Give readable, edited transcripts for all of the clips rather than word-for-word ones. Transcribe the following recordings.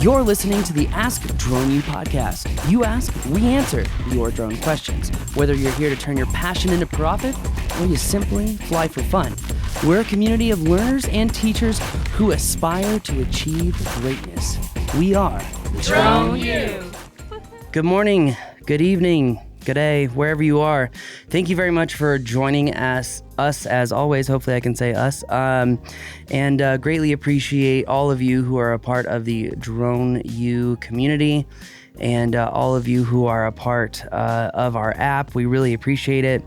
You're listening to the Ask Drone U podcast. You ask, we answer your drone questions. Whether you're here to turn your passion into profit or you simply fly for fun, we're a community of learners and teachers who aspire to achieve greatness. We are Drone U. Good morning, good evening, good day, wherever you are. Thank you very much for joining us as always. Hopefully I can say us. And greatly appreciate all of you who are a part of the Drone U community and all of you who are a part of our app. We really appreciate it.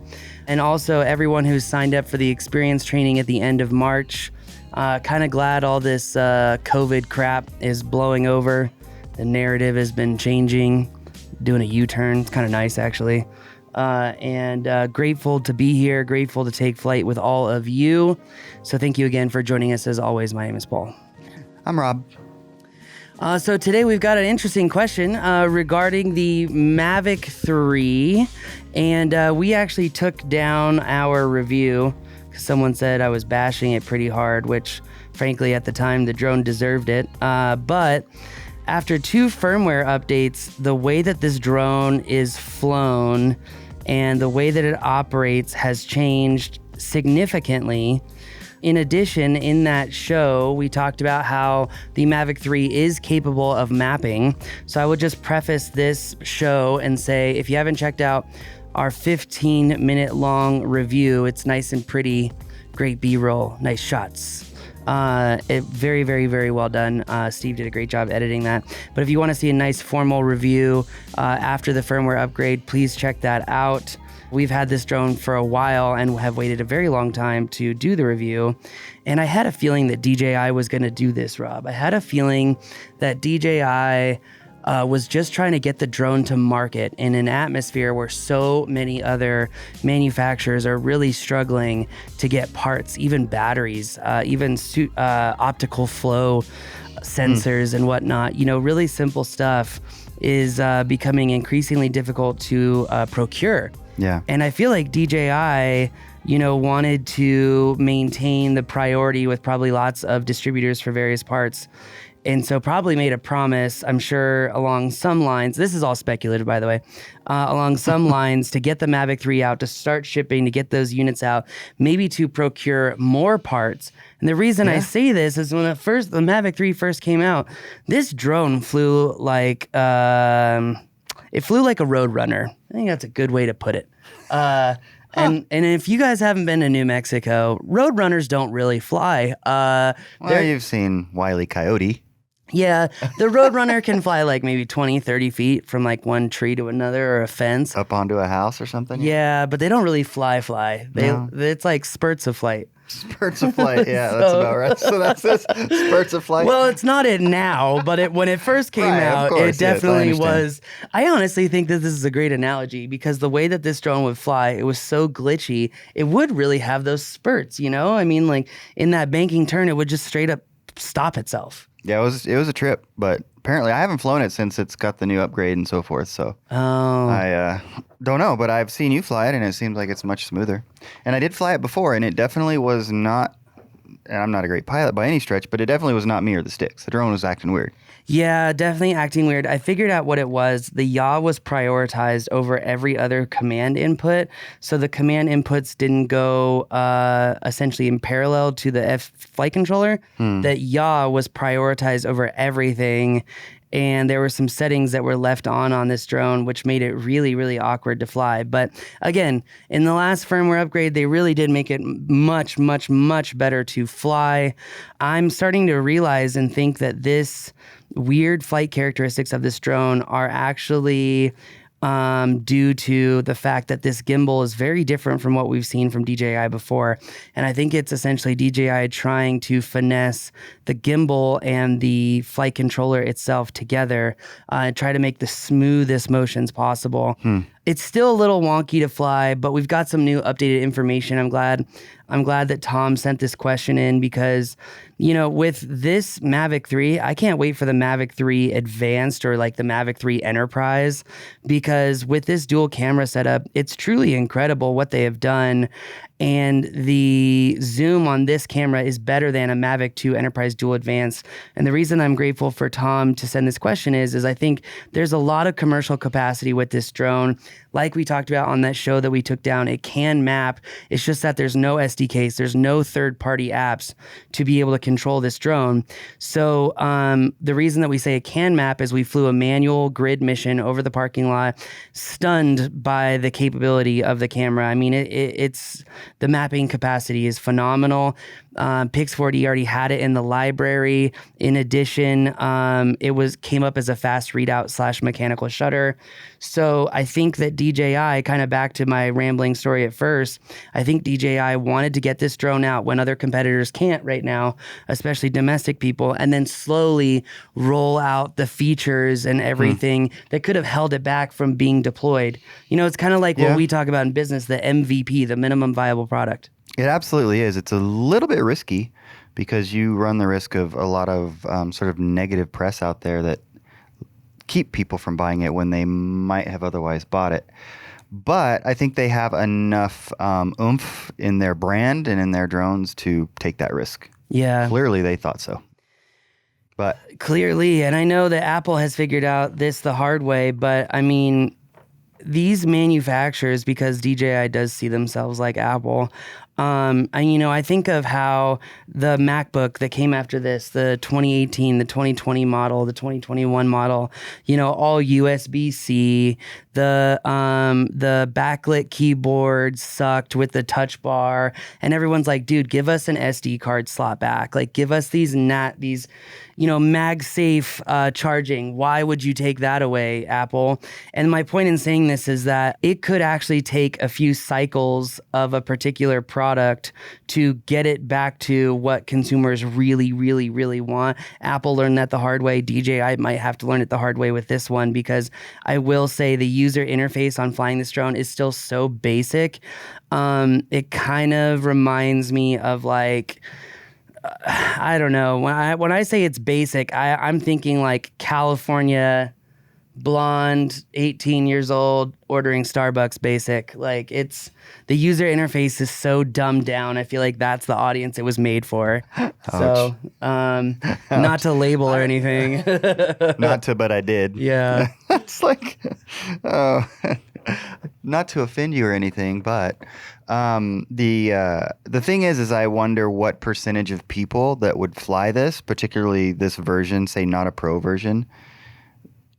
And also everyone who's signed up for the experience training at the end of March. Kind of glad all this COVID crap is blowing over. The narrative has been changing, doing a U-turn. It's kind of nice, actually. And grateful to be here, grateful to take flight with all of you. So thank you again for joining us. As always, my name is Paul. I'm Rob. So today we've got an interesting question regarding the Mavic 3. And we actually took down our review because someone said I was bashing it pretty hard, which frankly at the time the drone deserved it. But after 2 firmware updates, the way that this drone is flown and the way that it operates has changed significantly. In addition, in that show, we talked about how the Mavic 3 is capable of mapping. So I would just preface this show and say, if you haven't checked out our 15-minute long review, it's nice and pretty, great B-roll, nice shots. Very, very, very well done. Steve did a great job editing that. But if you want to see a nice formal review after the firmware upgrade, please check that out. We've had this drone for a while and have waited a very long time to do the review. And I had a feeling that DJI was going to do this, Rob. I had a feeling that DJI was just trying to get the drone to market in an atmosphere where so many other manufacturers are really struggling to get parts, even batteries, even optical flow sensors and whatnot. You know, really simple stuff is becoming increasingly difficult to procure. Yeah. And I feel like DJI, wanted to maintain the priority with probably lots of distributors for various parts. And so probably made a promise, I'm sure, along some lines, this is all speculative, by the way, along some lines to get the Mavic 3 out, to start shipping, to get those units out, maybe to procure more parts. And the reason I say this is when the Mavic 3 first came out, this drone flew like, it flew like a Roadrunner. I think that's a good way to put it. And if you guys haven't been to New Mexico, Roadrunners don't really fly. Well, you've seen Wile E. Coyote. Yeah, the Roadrunner can fly like maybe 20, 30 feet from like one tree to another or a fence. Up onto a house or something? Yeah, but they don't really fly. No. It's like spurts of flight. Spurts of flight, yeah, that's about right. So that's this, spurts of flight. Well, it's not it now, but when it first came out, course, it definitely yes, was. I honestly think that this is a great analogy because the way that this drone would fly, it was so glitchy, it would really have those spurts, I mean, like in that banking turn, it would just straight up stop itself. Yeah, it was a trip, but apparently I haven't flown it since it's got the new upgrade and so forth, so I don't know, but I've seen you fly it and it seems like it's much smoother. And I did fly it before and it definitely was not, and I'm not a great pilot by any stretch, but it definitely was not me or the sticks. The drone was acting weird. Yeah, definitely acting weird. I figured out what it was. The yaw was prioritized over every other command input. So the command inputs didn't go essentially in parallel to the flight controller. That yaw was prioritized over everything. And there were some settings that were left on this drone, which made it really, really awkward to fly. But again, in the last firmware upgrade, they really did make it much, much, much better to fly. I'm starting to realize and think that this weird flight characteristics of this drone are actually due to the fact that this gimbal is very different from what we've seen from DJI before. And I think it's essentially DJI trying to finesse the gimbal and the flight controller itself together and try to make the smoothest motions possible. It's still a little wonky to fly, but we've got some new updated information. I'm glad that Tom sent this question in because, with this Mavic 3, I can't wait for the Mavic 3 Advanced or like the Mavic 3 Enterprise, because with this dual camera setup, it's truly incredible what they have done. and the zoom on this camera is better than a Mavic 2 Enterprise Dual Advance. And the reason I'm grateful for Tom to send this question is I think there's a lot of commercial capacity with this drone. Like we talked about on that show that we took down, it can map. It's just that there's no SDKs, there's no third-party apps to be able to control this drone. So the reason that we say it can map is we flew a manual grid mission over the parking lot, stunned by the capability of the camera. I mean, it's the mapping capacity is phenomenal. Pix4D already had it in the library. In addition, it came up as a fast readout / mechanical shutter. So I think that DJI, kind of back to my rambling story at first, I think DJI wanted to get this drone out when other competitors can't right now, especially domestic people, and then slowly roll out the features and everything that could have held it back from being deployed. You know, it's kind of like what we talk about in business, the MVP, the minimum viable product. It absolutely is. It's a little bit risky because you run the risk of a lot of sort of negative press out there that keep people from buying it when they might have otherwise bought it. But I think they have enough oomph in their brand and in their drones to take that risk. Yeah. Clearly they thought so. But clearly, and I know that Apple has figured out this the hard way, but I mean, these manufacturers, because DJI does see themselves like Apple, I think of how the MacBook that came after this, the 2018, the 2020 model, the 2021 model, all USB-C, the backlit keyboard sucked with the touch bar, and everyone's like, dude, give us an SD card slot back. Like, give us these MagSafe charging. Why would you take that away, Apple? And my point in saying this is that it could actually take a few cycles of a particular product to get it back to what consumers really, really, really want. Apple learned that the hard way. DJI might have to learn it the hard way with this one, because I will say the user interface on flying this drone is still so basic. It kind of reminds me of like, I don't know. When I say it's basic, I'm thinking like California blonde, 18 years old, ordering Starbucks basic. Like, it's the user interface is so dumbed down. I feel like that's the audience it was made for. Ouch. So, not to label or anything. Not to, but I did. Yeah. It's like, not to offend you or anything, but the thing is I wonder what percentage of people that would fly this, particularly this version, say not a pro version,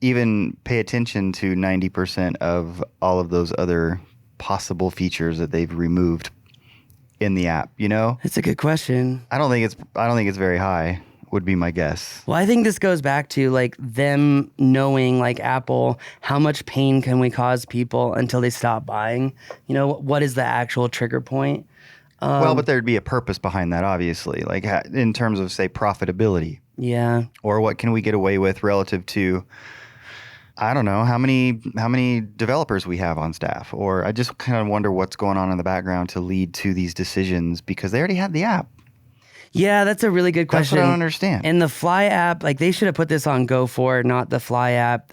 even pay attention to 90% of all of those other possible features that they've removed in the app, That's a good question. I don't think it's very high, would be my guess. Well, I think this goes back to like them knowing, like Apple, how much pain can we cause people until they stop buying? What is the actual trigger point? Well, but there'd be a purpose behind that, obviously, like in terms of, say, profitability. Yeah. Or what can we get away with relative to, I don't know, how many developers we have on staff. Or I just kind of wonder what's going on in the background to lead to these decisions, because they already had the app. Yeah, that's a really good question. That's what I don't understand. And the Fly app, like, they should have put this on Go4, not the Fly app.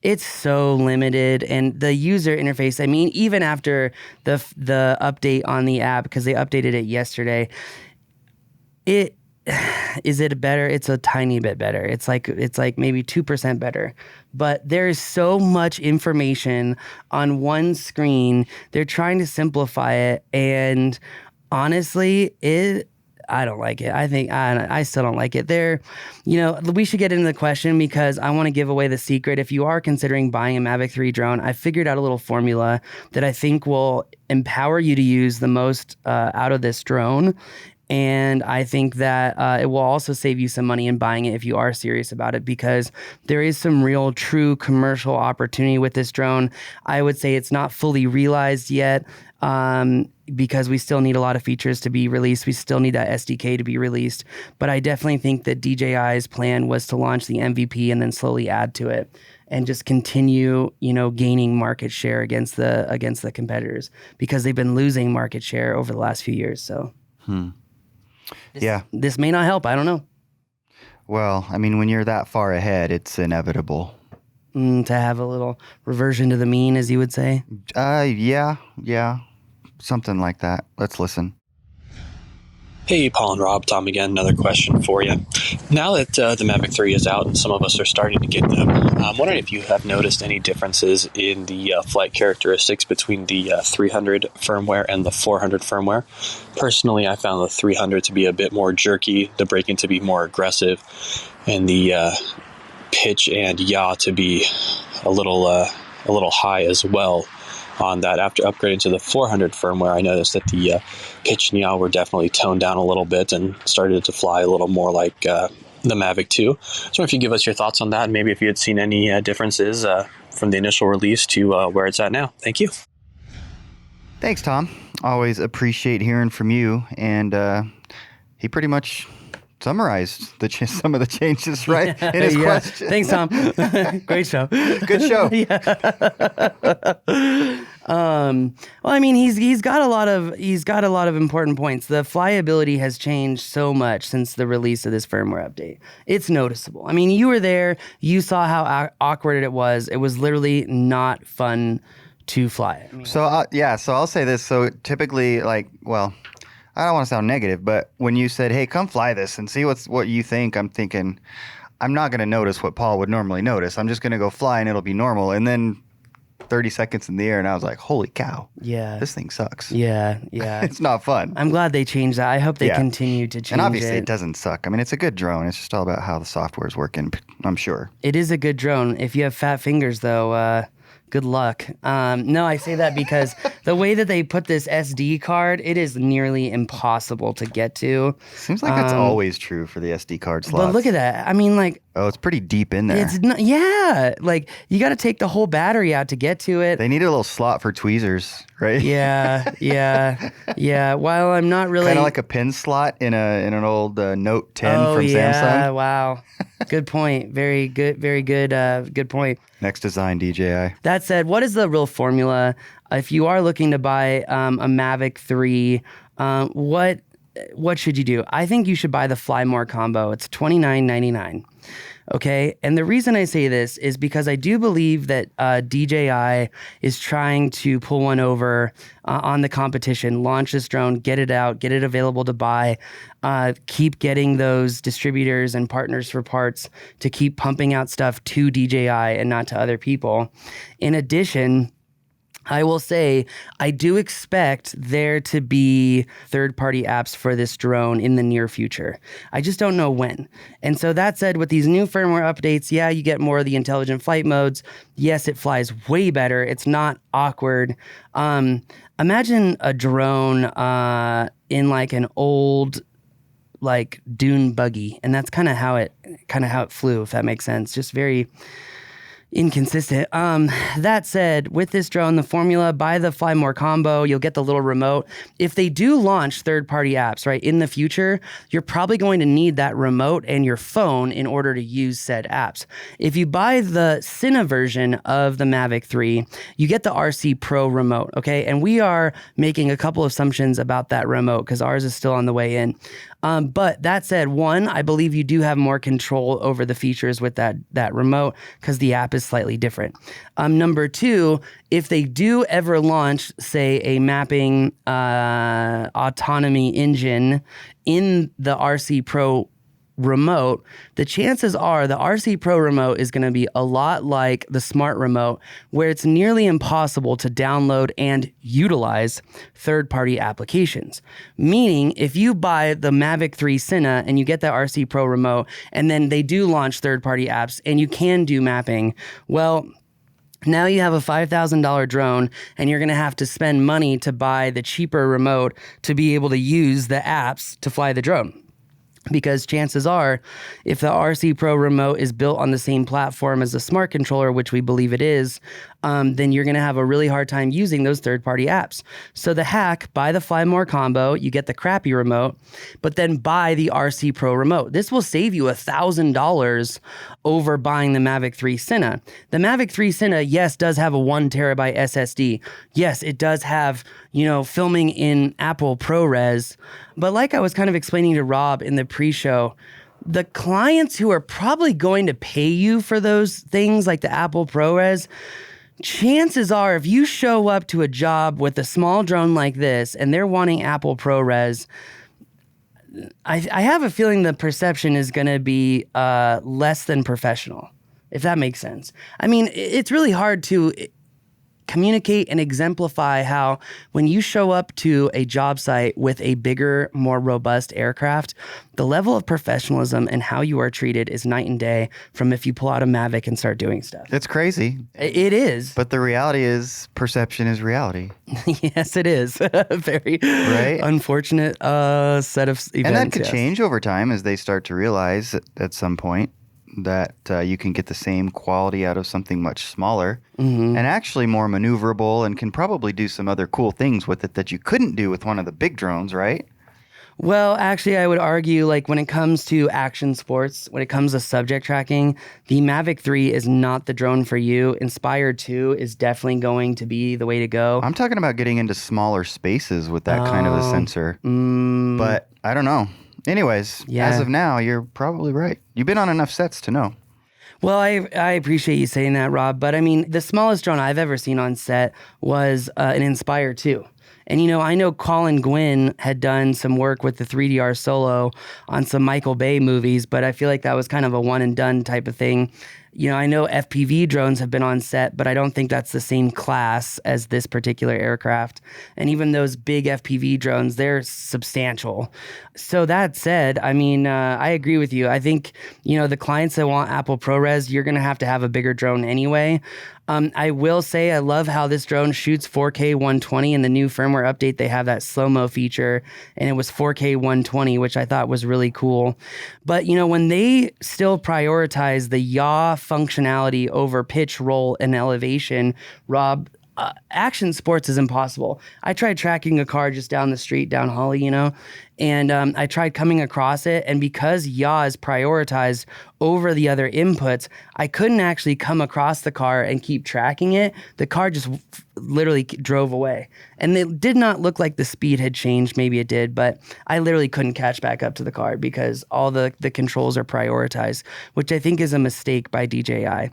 It's so limited, and the user interface, I mean, even after the update on the app, because they updated it yesterday, is it better? It's a tiny bit better. It's like maybe 2% better. But there is so much information on one screen. They're trying to simplify it, and honestly, I don't like it. I still don't like it. We should get into the question, because I want to give away the secret. If you are considering buying a Mavic 3 drone, I figured out a little formula that I think will empower you to use the most out of this drone. And I think that it will also save you some money in buying it if you are serious about it, because there is some real true commercial opportunity with this drone. I would say it's not fully realized yet, because we still need a lot of features to be released. We still need that SDK to be released. But I definitely think that DJI's plan was to launch the MVP and then slowly add to it and just continue, gaining market share against the competitors, because they've been losing market share over the last few years. So. This may not help. I don't know. Well, I mean, when you're that far ahead, it's inevitable. To have a little reversion to the mean, as you would say. Yeah. something like that. Let's listen. Hey, Paul and Rob, Tom again. Another question for you. Now that the Mavic 3 is out and some of us are starting to get them, I'm wondering if you have noticed any differences in the flight characteristics between the 300 firmware and the 400 firmware. Personally, I found the 300 to be a bit more jerky, the braking to be more aggressive, and the pitch and yaw to be a little high as well. On that, after upgrading to the 400 firmware, I noticed that the pitch and yaw were definitely toned down a little bit and started to fly a little more like the Mavic 2. So if you give us your thoughts on that, and maybe if you had seen any differences from the initial release to where it's at now. Thank you. Thanks, Tom. Always appreciate hearing from you. And he pretty much summarized some of the changes right in his question. Thanks, Tom. Great show. Good show. Well, I mean, he's got a lot of important points. The flyability has changed so much since the release of this firmware update. It's noticeable. I mean, you were there. You saw how awkward it was. It was literally not fun to fly. I mean, so I'll say this. So typically, I don't want to sound negative, but when you said, hey, come fly this and see what you think, I'm thinking, I'm not going to notice what Paul would normally notice. I'm just going to go fly and it'll be normal. And then 30 seconds in the air and I was like, holy cow. Yeah. This thing sucks. Yeah. It's not fun. I'm glad they changed that. I hope they continue to change it. And obviously it doesn't suck. I mean, it's a good drone. It's just all about how the software is working, I'm sure. It is a good drone. If you have fat fingers, though, good luck. No, I say that because the way that they put this SD card, it is nearly impossible to get to. Seems like that's always true for the SD card slots. But look at that. I mean, it's pretty deep in there. It's not, you got to take the whole battery out to get to it. They need a little slot for tweezers, right? Yeah. While I'm not really kind of like a pin slot in an old Note 10 from Samsung. Yeah, wow. Good point. Very good. Good point. Next design, DJI. That said, what is the real formula? If you are looking to buy a Mavic 3, what should you do? I think you should buy the FlyMore combo. It's $29.99. Okay, and the reason I say this is because I do believe that DJI is trying to pull one over on the competition, launch this drone, get it out, get it available to buy, keep getting those distributors and partners for parts to keep pumping out stuff to DJI and not to other people. In addition, I will say I do expect there to be third-party apps for this drone in the near future. I just don't know when. And so that said, with these new firmware updates, you get more of the intelligent flight modes. Yes, it flies way better. It's not awkward. Imagine a drone in an old dune buggy, and that's kind of how it flew, if that makes sense. Just very inconsistent. That said, with this drone, the formula, buy the FlyMore combo, you'll get the little remote. If they do launch third-party apps, right, in the future, you're probably going to need that remote and your phone in order to use said apps. If you buy the Cine version of the Mavic 3, you get the RC Pro remote, okay? And we are making a couple assumptions about that remote because ours is still on the way in. But that said, one, I believe you do have more control over the features with that remote because the app is slightly different. Number two, if they do ever launch, say, a mapping autonomy engine in the RC Pro remote, the chances are the RC Pro remote is going to be a lot like the Smart Remote, where it's nearly impossible to download and utilize third-party applications. Meaning, if you buy the Mavic 3 Cine and you get the RC Pro remote, and then they do launch third-party apps and you can do mapping, well, now you have a $5,000 drone and you're going to have to spend money to buy the cheaper remote to be able to use the apps to fly the drone. Because chances are, if the RC Pro remote is built on the same platform as the smart controller, which we believe it is, then you're going to have a really hard time using those third-party apps. So the hack, buy the FlyMore combo, you get the crappy remote, but then buy the RC Pro remote. This will save you $1,000 over buying the Mavic 3 Cine. The Mavic 3 Cine, yes, does have a 1 terabyte SSD. Yes, it does have, filming in Apple ProRes. But like I was kind of explaining to Rob in the pre-show, the clients who are probably going to pay you for those things like the Apple ProRes, chances are if you show up to a job with a small drone like this and they're wanting Apple ProRes, I have a feeling the perception is going to be less than professional, if that makes sense. I mean, it's really hard to communicate and exemplify how when you show up to a job site with a bigger, more robust aircraft, the level of professionalism and how you are treated is night and day from if you pull out a Mavic and start doing stuff. It's crazy. It is. But the reality is perception is reality. Yes, it is. Very unfortunate set of events. And that could change over time as they start to realize at some point that you can get the same quality out of something much smaller and actually more maneuverable and can probably do some other cool things with it that you couldn't do with one of the big drones, right? Well, actually, I would argue, like, when it comes to action sports, when it comes to subject tracking, the Mavic 3 is not the drone for you. Inspire 2 is definitely going to be the way to go. I'm talking about getting into smaller spaces with that kind of a sensor. But I don't know. Anyways, as of now, you're probably right. You've been on enough sets to know. Well, I appreciate you saying that, Rob. But I mean, the smallest drone I've ever seen on set was an Inspire 2. And, you know, I know Colin Gwynn had done some work with the 3DR Solo on some Michael Bay movies, but I feel like that was kind of a one and done type of thing. You know, I know FPV drones have been on set, but I don't think that's the same class as this particular aircraft. And even those big FPV drones, they're substantial. So that said, I mean, I agree with you. I think, you know, the clients that want Apple ProRes, you're going to have a bigger drone anyway. I will say I love how this drone shoots 4K 120. In the new firmware update, they have that slow-mo feature, and it was 4K 120, which I thought was really cool. But, you know, when they still prioritize the yaw functionality over pitch, roll, and elevation, Rob, action sports is impossible. I tried tracking a car just down the street, down Holly, you know, and I tried coming across it. And because yaw is prioritized over the other inputs, I couldn't actually come across the car and keep tracking it. The car just literally drove away. And it did not look like the speed had changed. Maybe it did, but I literally couldn't catch back up to the car because all the controls are prioritized, which I think is a mistake by DJI.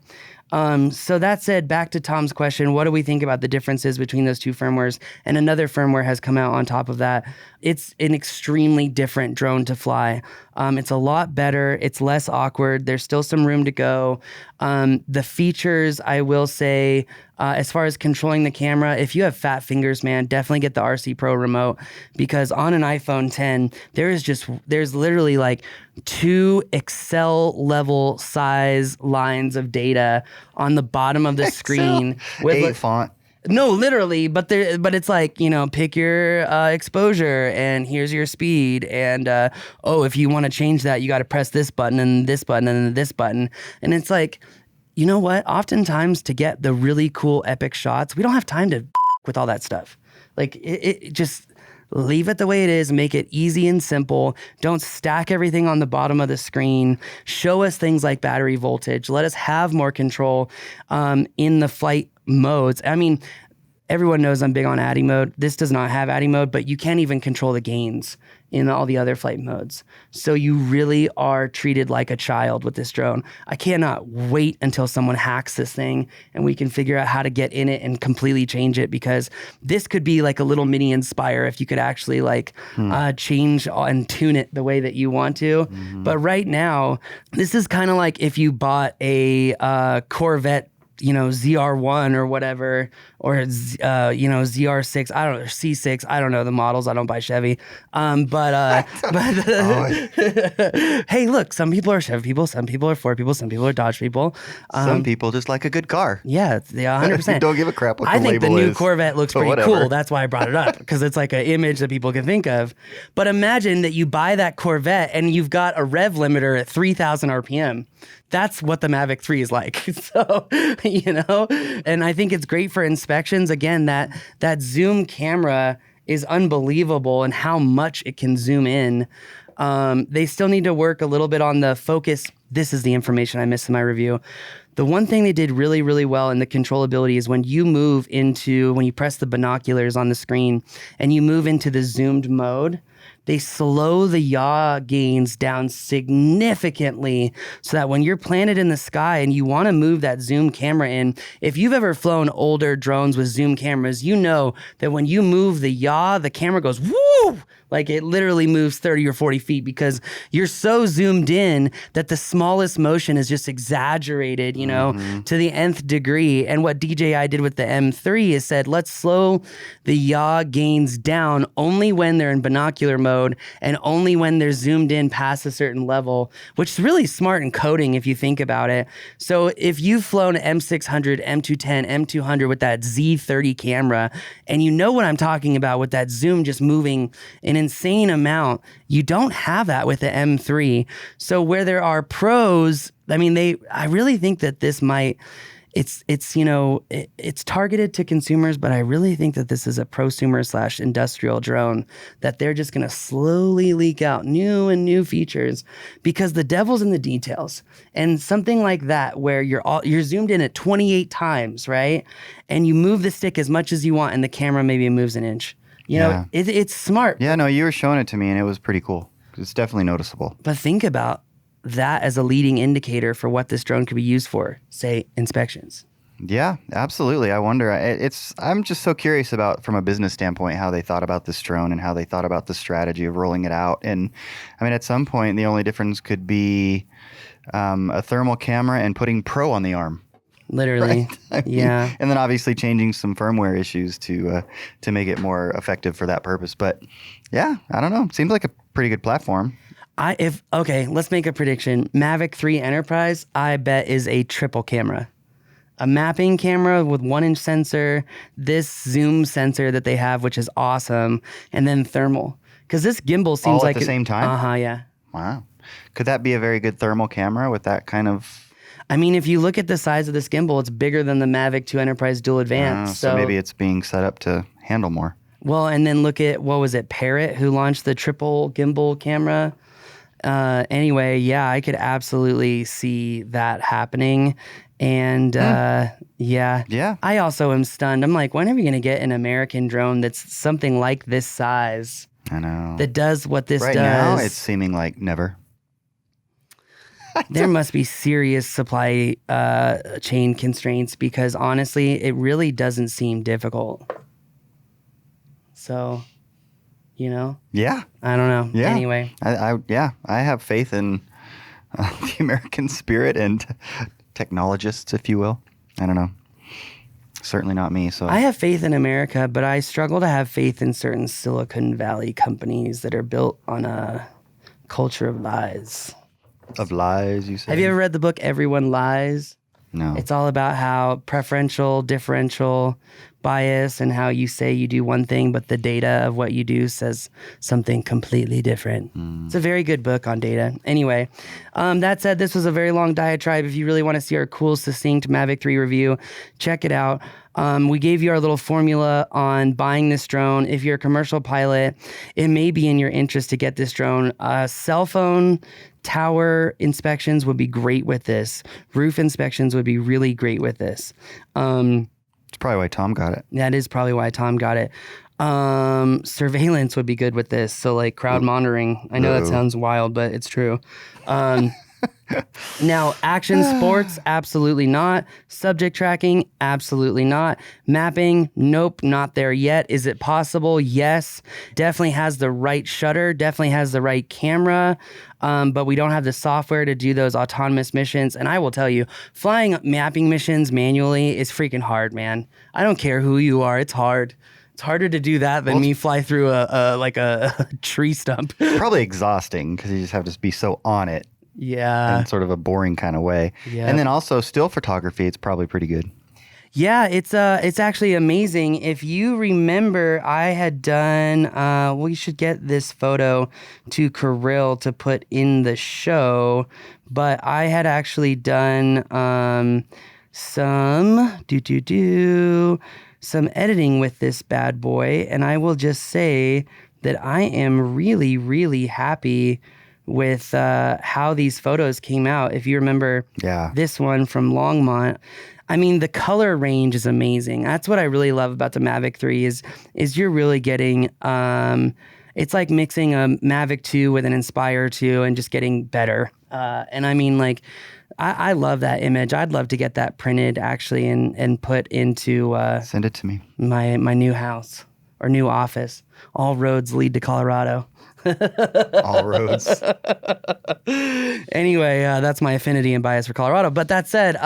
So that said, back to Tom's question, what do we think about the differences between those two firmwares? And another firmware has come out on top of that. It's an extremely different drone to fly. It's a lot better. It's less awkward. There's still some room to go. The features, I will say, as far as controlling the camera, if you have fat fingers, man, definitely get the RC Pro remote, because on an iPhone 10, there's literally like 2 Excel level size lines of data on the bottom of the screen with 8 font. No, literally, but it's like, you know, pick your exposure and here's your speed, and if you want to change that, you got to press this button and this button and this button, and it's like, you know what? Oftentimes, to get the really cool epic shots, we don't have time to with all that stuff. Like, it just leave it the way it is. Make it easy and simple. Don't stack everything on the bottom of the screen. Show us things like battery voltage. Let us have more control in the flight modes. I mean, everyone knows I'm big on ADI mode. This does not have ADI mode, but you can't even control the gains in all the other flight modes. So you really are treated like a child with this drone. I cannot wait until someone hacks this thing and we can figure out how to get in it and completely change it, because this could be like a little mini Inspire if you could actually change and tune it the way that you want to. But right now, this is kind of like if you bought a Corvette, you know, ZR1 or whatever, or ZR6, I don't know, C6, I don't know the models, I don't buy Chevy. But hey, look, some people are Chevy people, some people are Ford people, some people are Dodge people. Some people just like a good car. Yeah, 100%. Don't give a crap what the label is. I think the new Corvette looks pretty whatever. Cool. That's why I brought it up, because it's like an image that people can think of. But imagine that you buy that Corvette and you've got a rev limiter at 3,000 RPM. That's what the Mavic 3 is like. So, you know, and I think it's great for inspections. Again, that zoom camera is unbelievable and how much it can zoom in. They still need to work a little bit on the focus. This is the information I missed in my review. The one thing they did really, really well in the controllability is when you press the binoculars on the screen and you move into the zoomed mode, they slow the yaw gains down significantly so that when you're planted in the sky and you want to move that zoom camera in, if you've ever flown older drones with zoom cameras, you know that when you move the yaw, the camera goes woo! Like it literally moves 30 or 40 feet because you're so zoomed in that the smallest motion is just exaggerated, you know, to the nth degree. And what DJI did with the M3 is said, let's slow the yaw gains down only when they're in binocular mode and only when they're zoomed in past a certain level, which is really smart encoding if you think about it. So if you've flown M600, M210, M200 with that Z30 camera, and you know what I'm talking about with that zoom just moving an insane amount, you don't have that with the M3. So where there are pros, I mean, I really think that this might, it's targeted to consumers, but I really think that this is a prosumer / industrial drone that they're just going to slowly leak out new and new features because the devil's in the details. And something like that, where you're zoomed in at 28 times, right? And you move the stick as much as you want and the camera maybe moves an inch. You know, it's smart. Yeah, no, you were showing it to me and it was pretty cool. It's definitely noticeable. But think about that as a leading indicator for what this drone could be used for, say, inspections. Yeah, absolutely. I wonder. I'm just so curious about, from a business standpoint, how they thought about this drone and how they thought about the strategy of rolling it out. And I mean, at some point, the only difference could be a thermal camera and putting Pro on the arm. Literally, right? Yeah. And then obviously changing some firmware issues to make it more effective for that purpose. But yeah, I don't know. It seems like a pretty good platform. Let's make a prediction. Mavic 3 Enterprise, I bet, is a triple camera. A mapping camera with 1-inch sensor, this zoom sensor that they have, which is awesome, and then thermal. Because this gimbal seems all like at the same time? Yeah. Wow. Could that be a very good thermal camera with that kind of... I mean, if you look at the size of this gimbal, it's bigger than the Mavic 2 Enterprise Dual Advance. So maybe it's being set up to handle more. Well, and then look at, what was it, Parrot, who launched the triple gimbal camera? Anyway, yeah, I could absolutely see that happening. And yeah. I also am stunned. I'm like, when are we going to get an American drone that's something like this size? I know. That does what this right does. Right now, it's seeming like never. There must be serious supply chain constraints because honestly, it really doesn't seem difficult. So, you know? Yeah. I don't know. Yeah. Anyway. I have faith in the American spirit and technologists, if you will. I don't know. Certainly not me. So I have faith in America, but I struggle to have faith in certain Silicon Valley companies that are built on a culture of lies. Of lies, you say? Have you ever read the book Everyone Lies? No. It's all about how preferential, differential bias and how you say you do one thing, but the data of what you do says something completely different. It's a very good book on data. Anyway, that said, this was a very long diatribe. If you really want to see our cool, succinct Mavic 3 review, check it out. We gave you our little formula on buying this drone. If you're a commercial pilot, it may be in your interest to get this drone. Cell phone tower inspections would be great with this. Roof inspections would be really great with this. It's probably why Tom got it. That is probably why Tom got it. Surveillance would be good with this. So like crowd monitoring. I know that sounds wild, but it's true. Now, action sports, absolutely not. Subject tracking, absolutely not. Mapping, nope, not there yet. Is it possible? Yes. Definitely has the right shutter, definitely has the right camera, but we don't have the software to do those autonomous missions. And I will tell you, flying mapping missions manually is freaking hard, man. I don't care who you are, it's hard. It's harder to do that than me fly through a tree stump. It's probably exhausting because you just have to be so on it. Yeah. In sort of a boring kind of way. Yeah. And then also still photography, it's probably pretty good. Yeah, it's actually amazing. If you remember, I had done, we should get this photo to Kirill to put in the show, but I had actually done some editing with this bad boy, and I will just say that I am really, really happy with how these photos came out. If you remember this one from Longmont, I mean, the color range is amazing. That's what I really love about the Mavic 3 is you're really getting it's like mixing a Mavic 2 with an Inspire 2 and just getting better. And I mean, like, I love that image. I'd love to get that printed actually and put into Send it to me. my new house or new office. All roads lead to Colorado. All roads. Anyway, that's my affinity and bias for Colorado. But that said,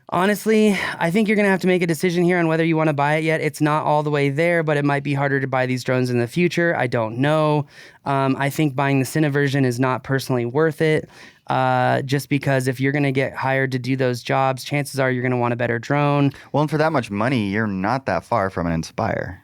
honestly, I think you're going to have to make a decision here on whether you want to buy it yet. It's not all the way there, but it might be harder to buy these drones in the future. I don't know. I think buying the Cine version is not personally worth it. Just because if you're going to get hired to do those jobs, chances are you're going to want a better drone. Well, and for that much money, you're not that far from an Inspire.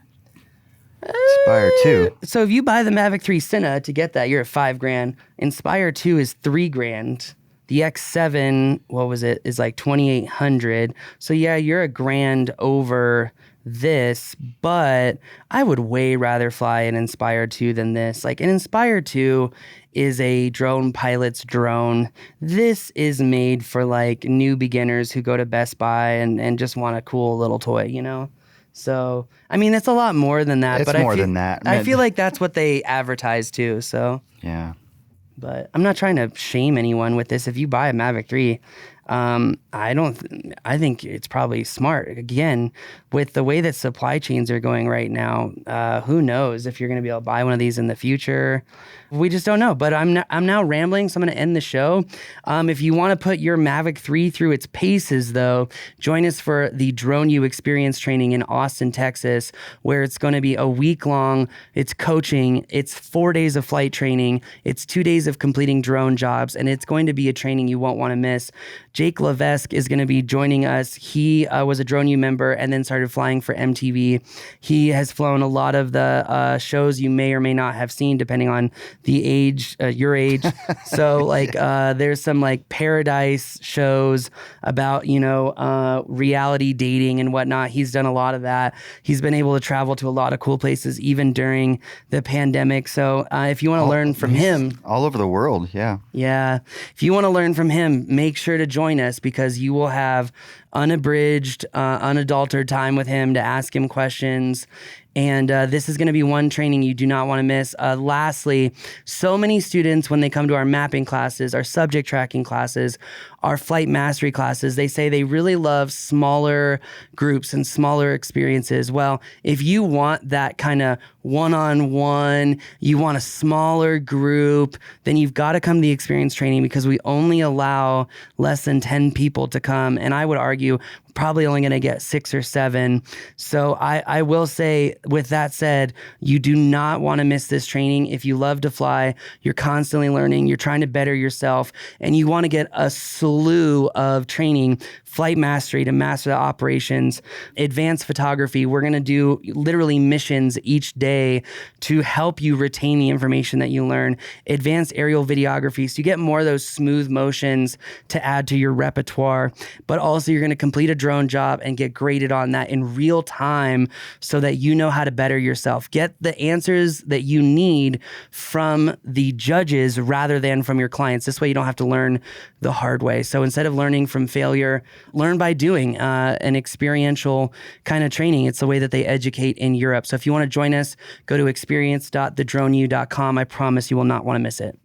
Inspire 2. So if you buy the Mavic 3 Cine to get that, you're at $5,000. Inspire 2 is $3,000. The X7, what was it, is like $2,800. So yeah, you're $1,000 over this, but I would way rather fly an Inspire 2 than this. Like an Inspire 2 is a drone pilot's drone. This is made for like new beginners who go to Best Buy and just want a cool little toy, you know? So, I mean, it's a lot more than that. It's but more than that. I feel like that's what they advertise too, so. Yeah. But I'm not trying to shame anyone with this. If you buy a Mavic 3, I think it's probably smart. Again, with the way that supply chains are going right now, who knows if you're going to be able to buy one of these in the future. We just don't know. But I'm now rambling, so I'm going to end the show. If you want to put your Mavic 3 through its paces, though, join us for the Drone U Experience training in Austin, Texas, where it's going to be a week long. It's coaching. It's 4 days of flight training. It's 2 days of completing drone jobs, and it's going to be a training you won't want to miss. Jake Levesque is going to be joining us. He was a Drone U member and then started flying for MTV. He has flown a lot of the shows you may or may not have seen, depending on the age, your age. So like there's some like paradise shows about, you know, reality dating and whatnot. He's done a lot of that. He's been able to travel to a lot of cool places, even during the pandemic. So if you want to learn from him. All over the world, yeah. Yeah. If you want to learn from him, make sure to join us because you will have unabridged, unadulterated time with him to ask him questions. And this is going to be one training you do not want to miss. Lastly, so many students, when they come to our mapping classes, our subject tracking classes, our flight mastery classes, they say they really love smaller groups and smaller experiences. Well, if you want that kind of one-on-one, you want a smaller group, then you've got to come to the experience training because we only allow less than 10 people to come. And I would argue probably only going to get 6 or 7. So I will say, with that said, you do not want to miss this training. If you love to fly, you're constantly learning, you're trying to better yourself, and you want to get a slew of training, flight mastery to master the operations, advanced photography. We're going to do literally missions each day to help you retain the information that you learn, advanced aerial videography. So you get more of those smooth motions to add to your repertoire, but also you're going to complete a drone job and get graded on that in real time so that you know how to better yourself. Get the answers that you need from the judges rather than from your clients. This way you don't have to learn the hard way. So instead of learning from failure, learn by doing an experiential kind of training. It's the way that they educate in Europe. So if you want to join us, go to experience.thedroneu.com. I promise you will not want to miss it.